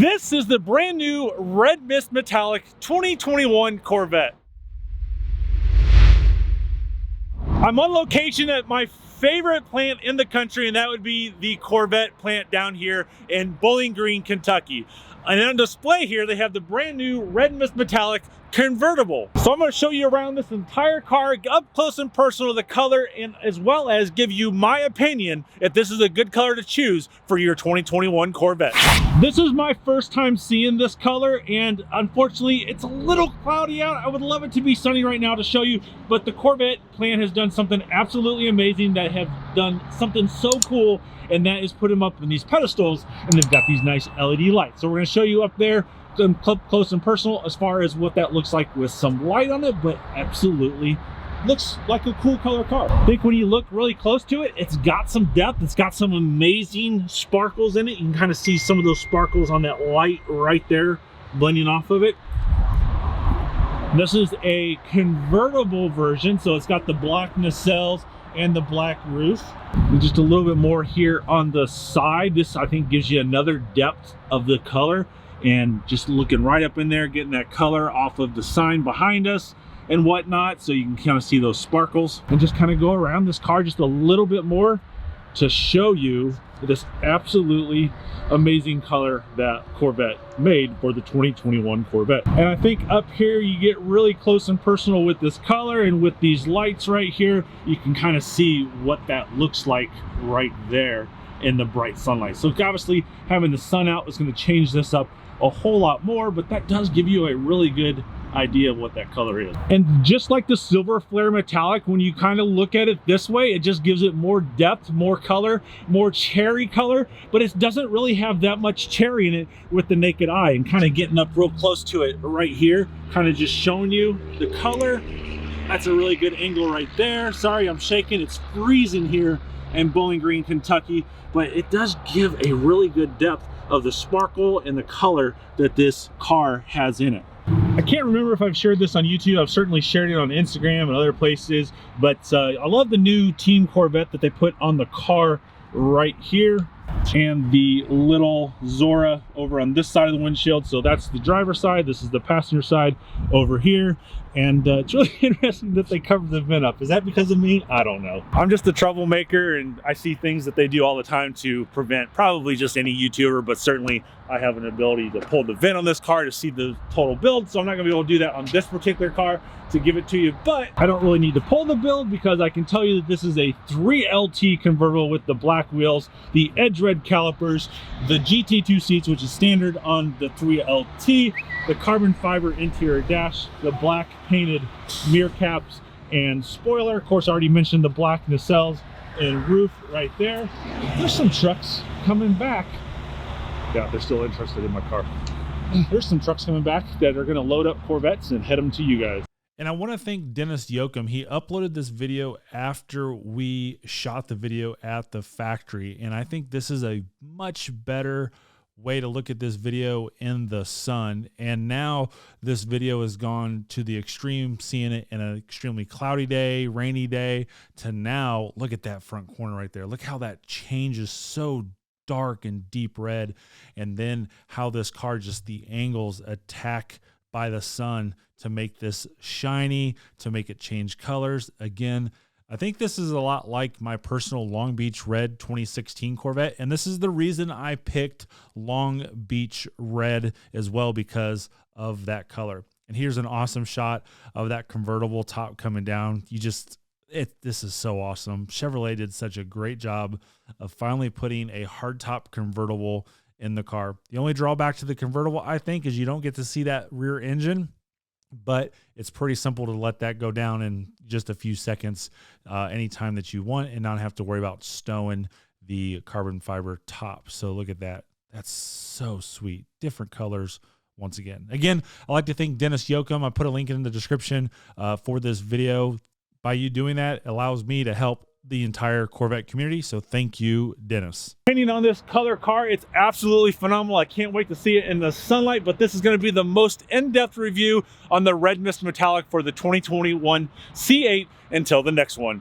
This is the brand new Red Mist Metallic 2021 Corvette. I'm on location at my favorite plant in the country, and that would be the Corvette plant down here in Bowling Green, Kentucky. And on display here, they have the brand new Red Mist Metallic Convertible. So I'm going to show you around this entire car, up close and personal, the color, and as well as give you my opinion if this is a good color to choose for your 2021 Corvette. This is my first time seeing this color, and unfortunately it's a little cloudy out. I would love it to be sunny right now to show you, but the Corvette plant has done something absolutely amazing, that have done something so cool, and that is put them up in these pedestals, and they've got these nice LED lights. So we're going to show you up there up close and personal as far as what that looks like with some light on it, but absolutely looks like a cool color car. I think when you look really close to it, it's got some depth, it's got some amazing sparkles in it. You can kind of see some of those sparkles on that light right there blending off of it. This is a convertible version, so it's got the black nacelles and the black roof. And just a little bit more here on the side. This, I think, gives you another depth of the color, and just looking right up in there, getting that color off of the sign behind us and whatnot, so you can kind of see those sparkles. And just kind of go around this car just a little bit more to show you this absolutely amazing color that Corvette made for the 2021 Corvette. And I think up here you get really close and personal with this color, and with these lights right here, you can kind of see what that looks like right there in the bright sunlight. So obviously having the sun out is going to change this up a whole lot more, but that does give you a really good idea of what that color is. And just like the silver flare metallic, when you kind of look at it this way, it just gives it more depth, more color, more cherry color, but it doesn't really have that much cherry in it with the naked eye. And kind of getting up real close to it right here, kind of just showing you the color. That's a really good angle right there. Sorry, I'm shaking. It's freezing here in Bowling Green, Kentucky, but it does give a really good depth of the sparkle and the color that this car has in it. I can't remember if I've shared this on YouTube. I've certainly shared it on Instagram and other places, but I love the new Team Corvette that they put on the car right here, and the little Zora over on this side of the windshield. So that's the driver's side, this is the passenger side over here. And it's really interesting that they covered the vent up. Is that because of me? I don't know. I'm just a troublemaker, and I see things that they do all the time to prevent probably just any YouTuber, but certainly I have an ability to pull the vent on this car to see the total build. So I'm not gonna be able to do that on this particular car to give it to you, but I don't really need to pull the build, because I can tell you that this is a 3LT convertible with the black wheels, the edge red calipers, the GT2 seats, which is standard on the 3LT, the carbon fiber interior dash, the black painted mirror caps and spoiler. Of course, I already mentioned the black nacelles and roof right there. There's some trucks coming back. Yeah, they're still interested in my car. There's some trucks coming back that are going to load up Corvettes and head them to you guys. And I want to thank Dennis Yoakum. He uploaded this video after we shot the video at the factory, and I think this is a much better way to look at this video in the sun. And now this video has gone to the extreme, seeing it in an extremely cloudy day, rainy day, to now look at that front corner right there. Look how that changes so dark and deep red, and then how this car, just the angles attack by the sun to make this shiny, to make it change colors. Again, I think this is a lot like my personal Long Beach Red 2016 Corvette, and this is the reason I picked Long Beach Red as well, because of that color. And here's an awesome shot of that convertible top coming down. This is so awesome. Chevrolet did such a great job of finally putting a hardtop convertible in the car. The only drawback to the convertible, I think, is you don't get to see that rear engine, but it's pretty simple to let that go down in just a few seconds anytime that you want, and not have to worry about stowing the carbon fiber top. So look at that. That's so sweet. Different colors once again. Again, I'd like to thank Dennis Yoakum. I put a link in the description for this video. By you doing that, it allows me to help the entire Corvette community. So thank you, Dennis. Opinion on this color car, it's absolutely phenomenal. I can't wait to see it in the sunlight, but this is going to be the most in-depth review on the Red Mist Metallic for the 2021 C8. Until the next one.